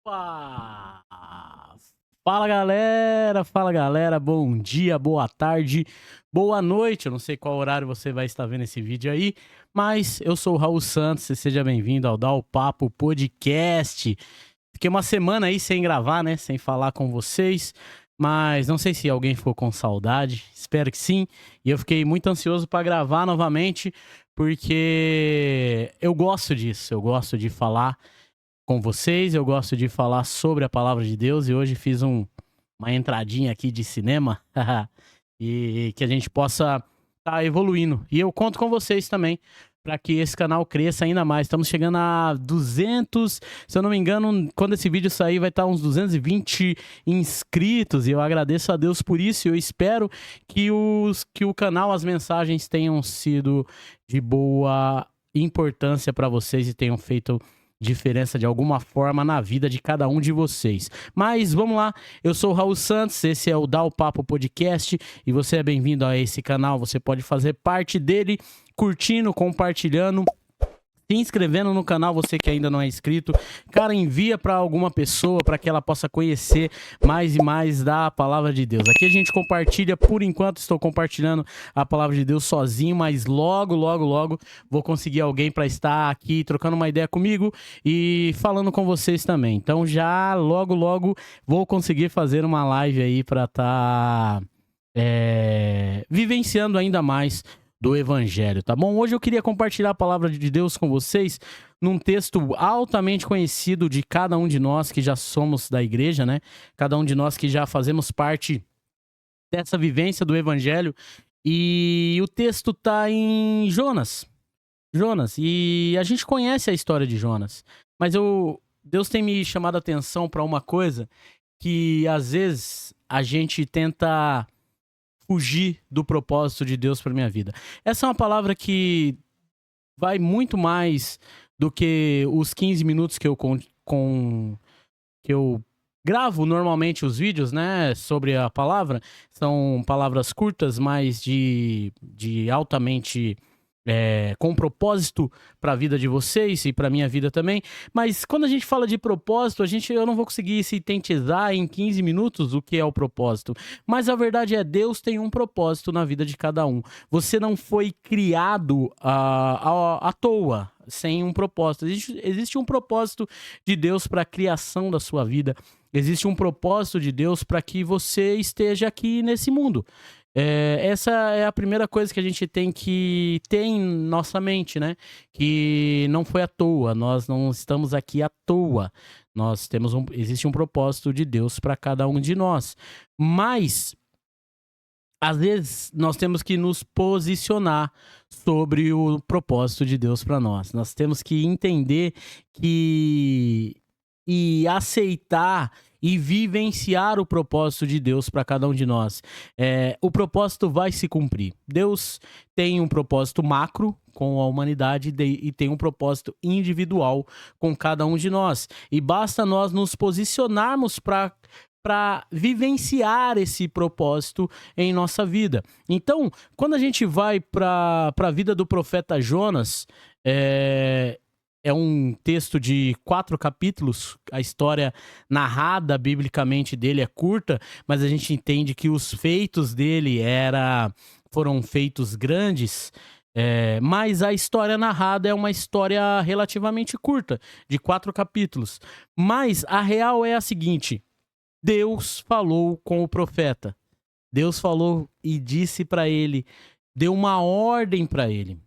Opa! Fala galera, bom dia, boa tarde, boa noite. Eu não sei qual horário você vai estar vendo esse vídeo aí, mas eu sou o Raul Santos e seja bem-vindo ao Dá o Papo Podcast. Fiquei uma semana aí sem gravar, né? Sem falar com vocês, mas não sei se alguém ficou com saudade, espero que sim. E eu fiquei muito ansioso para gravar novamente, porque eu gosto disso, eu gosto de falar com vocês, eu gosto de falar sobre a palavra de Deus e hoje fiz uma entradinha aqui de cinema e que a gente possa estar evoluindo. E eu conto com vocês também para que esse canal cresça ainda mais. Estamos chegando a 200, se eu não me engano, quando esse vídeo sair vai estar uns 220 inscritos e eu agradeço a Deus por isso. Eu espero que o canal, as mensagens tenham sido de boa importância para vocês e tenham feito diferença de alguma forma na vida de cada um de vocês. Mas vamos lá, eu sou o Raul Santos, esse é o Dá o Papo Podcast e você é bem-vindo a esse canal. Você pode fazer parte dele curtindo, compartilhando, se inscrevendo no canal, você que ainda não é inscrito. Cara, envia para alguma pessoa para que ela possa conhecer mais e mais da palavra de Deus. Aqui a gente compartilha, por enquanto estou compartilhando a palavra de Deus sozinho, mas logo vou conseguir alguém para estar aqui trocando uma ideia comigo e falando com vocês também. Então já logo vou conseguir fazer uma live aí para estar vivenciando ainda mais do evangelho, tá bom? Hoje eu queria compartilhar a palavra de Deus com vocês num texto altamente conhecido de cada um de nós que já somos da igreja, né? Cada um de nós que já fazemos parte dessa vivência do evangelho. E o texto tá em Jonas. E a gente conhece a história de Jonas, mas Deus tem me chamado a atenção para uma coisa que às vezes a gente tenta fugir do propósito de Deus para minha vida. Essa é uma palavra que vai muito mais do que os 15 minutos que eu gravo normalmente os vídeos, né, sobre a palavra. São palavras curtas, mas de altamente com propósito para a vida de vocês e para minha vida também. Mas quando a gente fala de propósito, eu não vou conseguir sintetizar em 15 minutos o que é o propósito. Mas a verdade é, Deus tem um propósito na vida de cada um. Você não foi criado à toa, sem um propósito. Existe um propósito de Deus para a criação da sua vida. Existe um propósito de Deus para que você esteja aqui nesse mundo. Essa é a primeira coisa que a gente tem que ter em nossa mente, né? Que não foi à toa, nós não estamos aqui à toa. Existe um propósito de Deus para cada um de nós. Mas às vezes nós temos que nos posicionar sobre o propósito de Deus para nós. Nós temos que entender e aceitar e vivenciar o propósito de Deus para cada um de nós. O propósito vai se cumprir. Deus tem um propósito macro com a humanidade e tem um propósito individual com cada um de nós. E basta nós nos posicionarmos para vivenciar esse propósito em nossa vida. Então, quando a gente vai para a vida do profeta Jonas, é um texto de 4 capítulos. A história narrada biblicamente dele é curta, mas a gente entende que os feitos dele foram feitos grandes. Mas a história narrada é uma história relativamente curta, de 4 capítulos. Mas a real é a seguinte: Deus falou com o profeta. Deus falou e disse para ele, deu uma ordem para ele.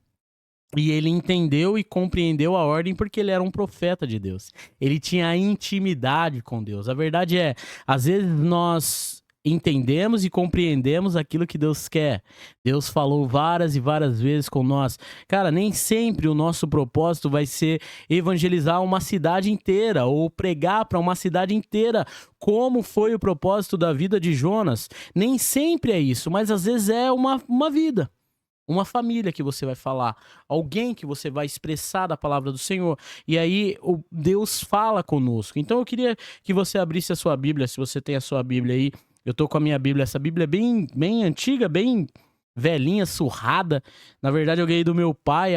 E ele entendeu e compreendeu a ordem porque ele era um profeta de Deus. Ele tinha intimidade com Deus. A verdade é, às vezes nós entendemos e compreendemos aquilo que Deus quer. Deus falou várias e várias vezes com nós. Cara, nem sempre o nosso propósito vai ser evangelizar uma cidade inteira ou pregar para uma cidade inteira, como foi o propósito da vida de Jonas. Nem sempre é isso, mas às vezes é uma vida. Uma família que você vai falar, alguém que você vai expressar da palavra do Senhor. E aí Deus fala conosco. Então eu queria que você abrisse a sua Bíblia, se você tem a sua Bíblia aí. Eu tô com a minha Bíblia, essa Bíblia é bem antiga, bem velhinha, surrada. Na verdade eu ganhei do meu pai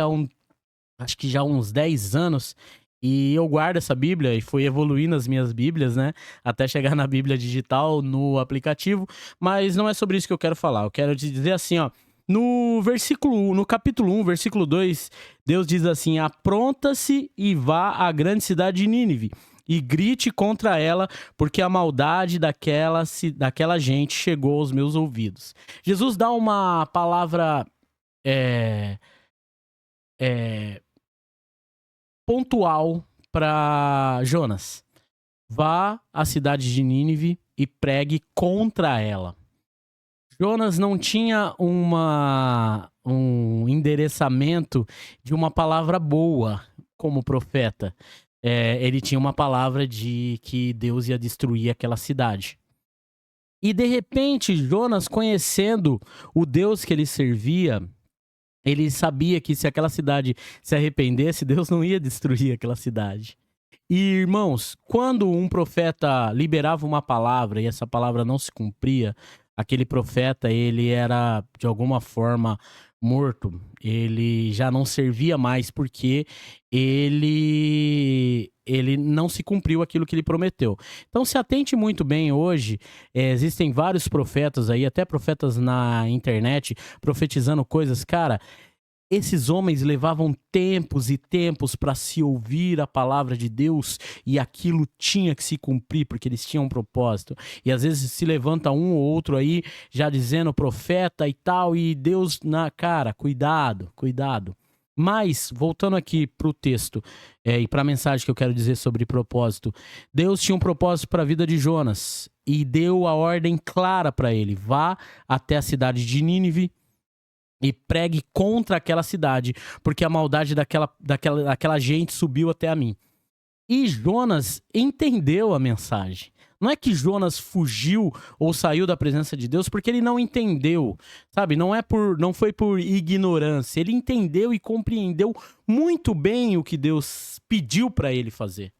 acho que já há uns 10 anos. E eu guardo essa Bíblia e fui evoluindo as minhas Bíblias, né? Até chegar na Bíblia digital, no aplicativo. Mas não é sobre isso que eu quero falar. Eu quero te dizer assim, ó. No capítulo 1, versículo 2, Deus diz assim: apronta-se e vá à grande cidade de Nínive e grite contra ela, porque a maldade daquela gente chegou aos meus ouvidos. Jesus dá uma palavra é, é, pontual para Jonas. Vá à cidade de Nínive e pregue contra ela. Jonas não tinha um endereçamento de uma palavra boa como profeta. Ele tinha uma palavra de que Deus ia destruir aquela cidade. E de repente, Jonas, conhecendo o Deus que ele servia, ele sabia que se aquela cidade se arrependesse, Deus não ia destruir aquela cidade. E, irmãos, quando um profeta liberava uma palavra e essa palavra não se cumpria, aquele profeta, ele era, de alguma forma, morto. Ele já não servia mais porque ele não se cumpriu aquilo que ele prometeu. Então, se atente muito bem hoje. Existem vários profetas aí, até profetas na internet, profetizando coisas. Cara, esses homens levavam tempos e tempos para se ouvir a palavra de Deus e aquilo tinha que se cumprir porque eles tinham um propósito. E às vezes se levanta um ou outro aí já dizendo profeta e tal, e Deus na cara, cuidado, cuidado. Mas, voltando aqui para o texto e para a mensagem que eu quero dizer sobre propósito, Deus tinha um propósito para a vida de Jonas e deu a ordem clara para ele: vá até a cidade de Nínive e pregue contra aquela cidade, porque a maldade daquela gente subiu até a mim. E Jonas entendeu a mensagem. Não é que Jonas fugiu ou saiu da presença de Deus porque ele não entendeu, sabe? Não foi por ignorância. Ele entendeu e compreendeu muito bem o que Deus pediu para ele fazer.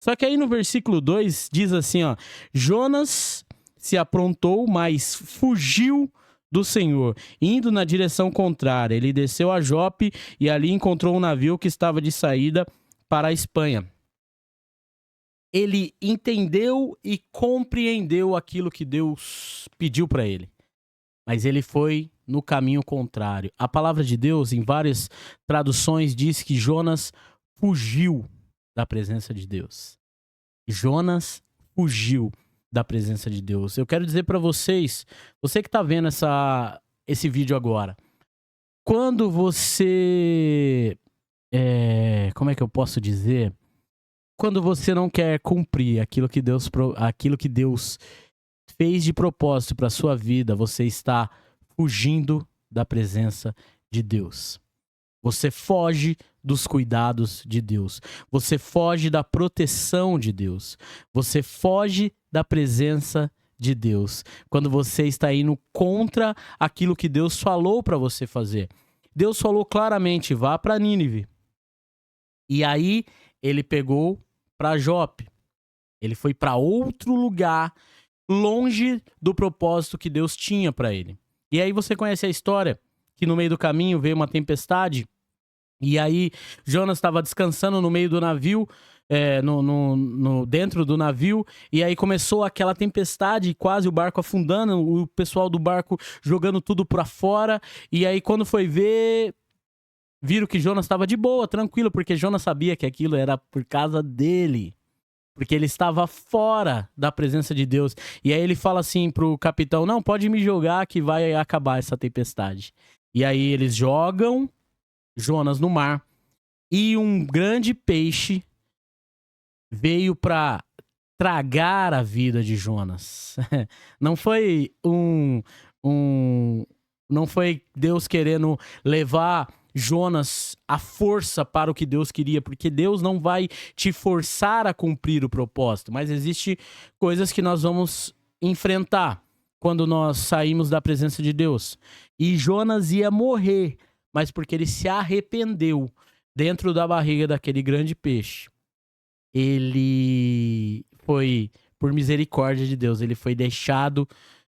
Só que aí no versículo 2 diz assim, ó: Jonas se aprontou, mas fugiu do Senhor, indo na direção contrária. Ele desceu a Jope e ali encontrou um navio que estava de saída para a Espanha. Ele entendeu e compreendeu aquilo que Deus pediu para ele, mas ele foi no caminho contrário. A palavra de Deus, em várias traduções, diz que Jonas fugiu da presença de Deus. Jonas fugiu da presença de Deus. Eu quero dizer para vocês, você que está vendo esse vídeo agora, quando você, como é que eu posso dizer? Quando você não quer cumprir aquilo que Deus fez de propósito para sua vida, você está fugindo da presença de Deus. Você foge dos cuidados de Deus. Você foge da proteção de Deus. Você foge da presença de Deus. Quando você está indo contra aquilo que Deus falou para você fazer. Deus falou claramente: vá para Nínive. E aí ele pegou para Jope. Ele foi para outro lugar, longe do propósito que Deus tinha para ele. E aí você conhece a história, que no meio do caminho veio uma tempestade. E aí Jonas estava descansando no meio do navio, dentro do navio, e aí começou aquela tempestade, quase o barco afundando, o pessoal do barco jogando tudo para fora. E aí quando foi ver, viram que Jonas estava de boa, tranquilo, porque Jonas sabia que aquilo era por causa dele, porque ele estava fora da presença de Deus. E aí ele fala assim pro capitão: não, pode me jogar que vai acabar essa tempestade. E aí eles jogam Jonas no mar, e um grande peixe veio para tragar a vida de Jonas. Não foi não foi Deus querendo levar Jonas à força para o que Deus queria, porque Deus não vai te forçar a cumprir o propósito, mas existe coisas que nós vamos enfrentar quando nós saímos da presença de Deus. E Jonas ia morrer, mas porque ele se arrependeu dentro da barriga daquele grande peixe. Ele foi, por misericórdia de Deus, ele foi deixado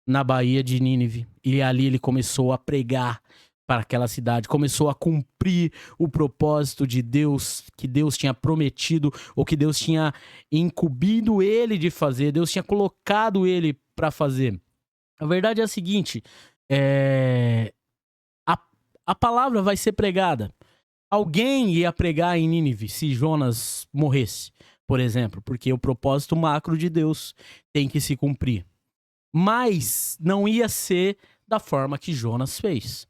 na Baía de Nínive. E ali ele começou a pregar para aquela cidade, começou a cumprir o propósito de Deus, que Deus tinha prometido, ou que Deus tinha incumbido ele de fazer, Deus tinha colocado ele para fazer. A verdade é a seguinte, a palavra vai ser pregada. Alguém ia pregar em Nínive se Jonas morresse, por exemplo, porque o propósito macro de Deus tem que se cumprir. Mas não ia ser da forma que Jonas fez.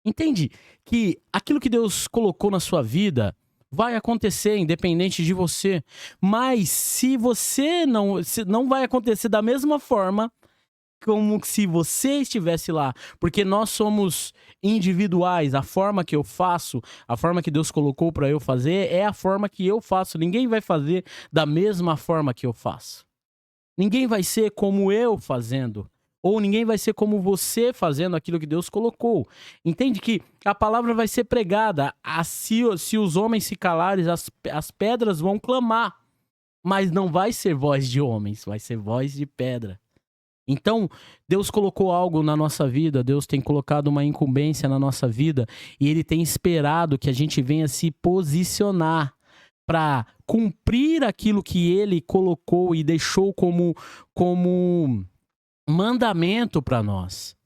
Entende que aquilo que Deus colocou na sua vida vai acontecer independente de você. Mas se não vai acontecer da mesma forma como se você estivesse lá. Porque nós somos individuais. A forma que eu faço, a forma que Deus colocou para eu fazer é a forma que eu faço. Ninguém vai fazer da mesma forma que eu faço. Ninguém vai ser como eu fazendo. Ou ninguém vai ser como você fazendo aquilo que Deus colocou. Entende que a palavra vai ser pregada. Se os homens se calarem, as pedras vão clamar. Mas não vai ser voz de homens, vai ser voz de pedra. Então, Deus colocou algo na nossa vida, Deus tem colocado uma incumbência na nossa vida. E Ele tem esperado que a gente venha se posicionar para cumprir aquilo que Ele colocou e deixou como mandamento para nós.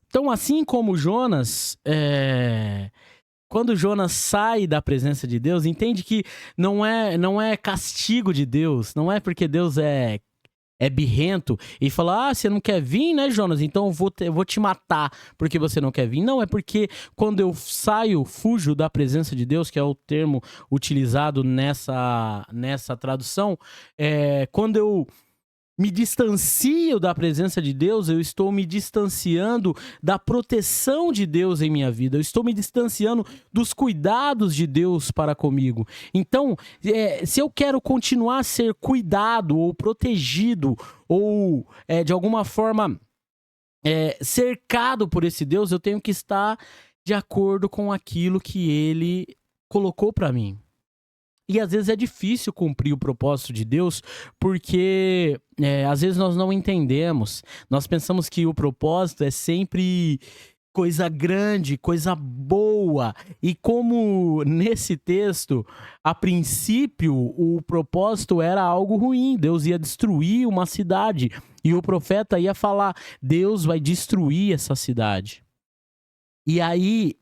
Então, assim como Jonas, quando Jonas sai da presença de Deus, entende que não é castigo de Deus, não é porque Deus é birrento e fala, você não quer vir, né, Jonas? Então eu vou te matar porque você não quer vir. Não, é porque quando eu fujo da presença de Deus, que é o termo utilizado nessa tradução, quando eu me distancio da presença de Deus, eu estou me distanciando da proteção de Deus em minha vida. Eu estou me distanciando dos cuidados de Deus para comigo. Então, se eu quero continuar a ser cuidado ou protegido ou, de alguma forma, cercado por esse Deus, eu tenho que estar de acordo com aquilo que Ele colocou para mim. E às vezes é difícil cumprir o propósito de Deus, porque às vezes nós não entendemos. Nós pensamos que o propósito é sempre coisa grande, coisa boa. E como nesse texto, a princípio, o propósito era algo ruim. Deus ia destruir uma cidade. E o profeta ia falar, Deus vai destruir essa cidade. E aí,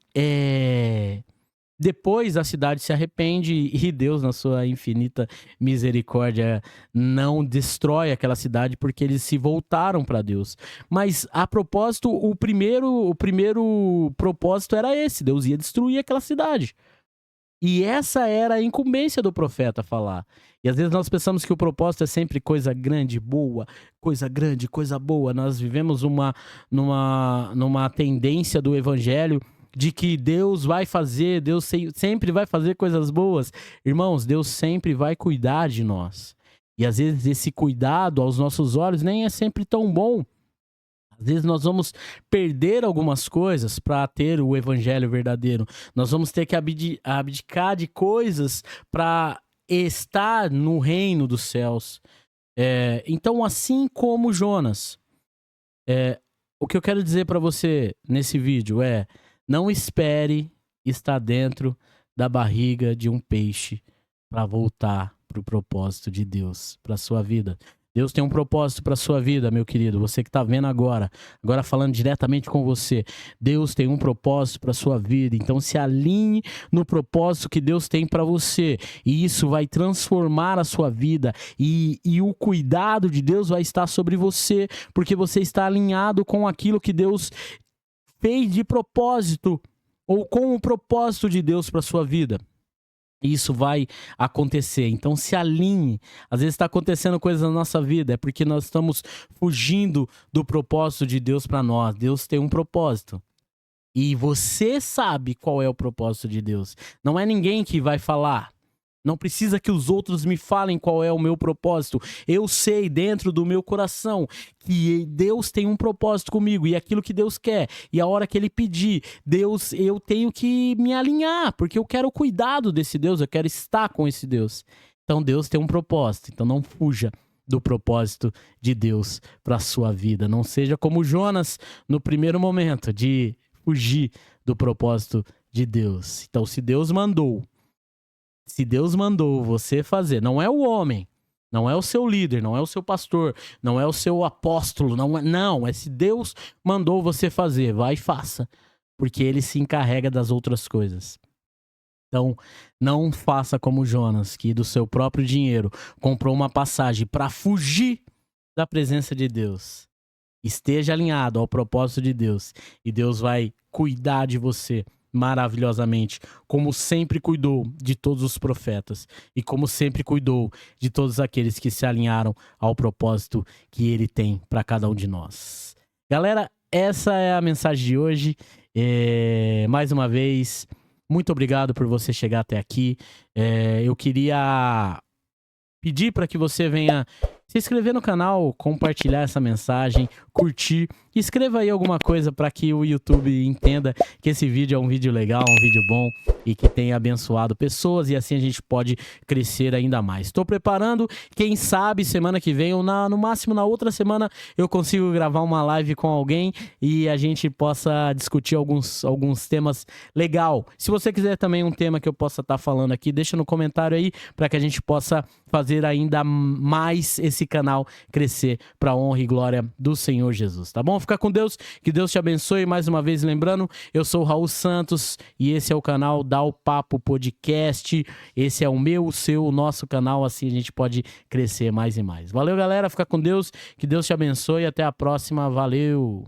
depois a cidade se arrepende e Deus, na sua infinita misericórdia, não destrói aquela cidade porque eles se voltaram para Deus. Mas a propósito, o primeiro propósito era esse, Deus ia destruir aquela cidade. E essa era a incumbência do profeta falar. E às vezes nós pensamos que o propósito é sempre coisa grande, boa, coisa grande, coisa boa. Nós vivemos numa tendência do evangelho de que Deus vai fazer, Deus sempre vai fazer coisas boas. Irmãos, Deus sempre vai cuidar de nós. E às vezes esse cuidado aos nossos olhos nem é sempre tão bom. Às vezes nós vamos perder algumas coisas para ter o evangelho verdadeiro. Nós vamos ter que abdicar de coisas para estar no reino dos céus. Então, assim como Jonas, o que eu quero dizer para você nesse vídeo é: não espere estar dentro da barriga de um peixe para voltar para o propósito de Deus para sua vida. Deus tem um propósito para sua vida, meu querido. Você que está vendo agora falando diretamente com você. Deus tem um propósito para sua vida. Então se alinhe no propósito que Deus tem para você. E isso vai transformar a sua vida. E o cuidado de Deus vai estar sobre você, porque você está alinhado com aquilo que Deus fez de propósito, ou com o propósito de Deus para sua vida. Isso vai acontecer. Então se alinhe. Às vezes está acontecendo coisas na nossa vida, é porque nós estamos fugindo do propósito de Deus para nós. Deus tem um propósito. E você sabe qual é o propósito de Deus. Não é ninguém que vai falar. Não precisa que os outros me falem qual é o meu propósito. Eu sei dentro do meu coração que Deus tem um propósito comigo e aquilo que Deus quer. E a hora que Ele pedir, Deus, eu tenho que me alinhar, porque eu quero o cuidado desse Deus, eu quero estar com esse Deus. Então Deus tem um propósito, então não fuja do propósito de Deus para a sua vida. Não seja como Jonas no primeiro momento de fugir do propósito de Deus. Então, se Deus mandou você fazer, não é o homem, não é o seu líder, não é o seu pastor, não é o seu apóstolo, não, é se Deus mandou você fazer, vai e faça, porque ele se encarrega das outras coisas. Então, não faça como Jonas, que do seu próprio dinheiro comprou uma passagem para fugir da presença de Deus. Esteja alinhado ao propósito de Deus e Deus vai cuidar de você maravilhosamente, como sempre cuidou de todos os profetas e como sempre cuidou de todos aqueles que se alinharam ao propósito que ele tem para cada um de nós. Galera, essa é a mensagem de hoje. Mais uma vez, muito obrigado por você chegar até aqui. Eu queria pedir para que você venha se inscrever no canal, compartilhar essa mensagem, curtir. Escreva aí alguma coisa para que o YouTube entenda que esse vídeo é um vídeo legal, um vídeo bom e que tenha abençoado pessoas, e assim a gente pode crescer ainda mais. Estou preparando, quem sabe semana que vem ou no máximo na outra semana eu consigo gravar uma live com alguém e a gente possa discutir alguns temas legal. Se você quiser também um tema que eu possa estar falando aqui, deixa no comentário aí para que a gente possa fazer ainda mais esse canal crescer para a honra e glória do Senhor Jesus, tá bom? Fica com Deus, que Deus te abençoe. Mais uma vez lembrando, eu sou o Raul Santos e esse é o canal Dá o Papo Podcast. Esse é o meu, o seu, o nosso canal, assim a gente pode crescer mais e mais. Valeu, galera, fica com Deus, que Deus te abençoe, até a próxima, valeu!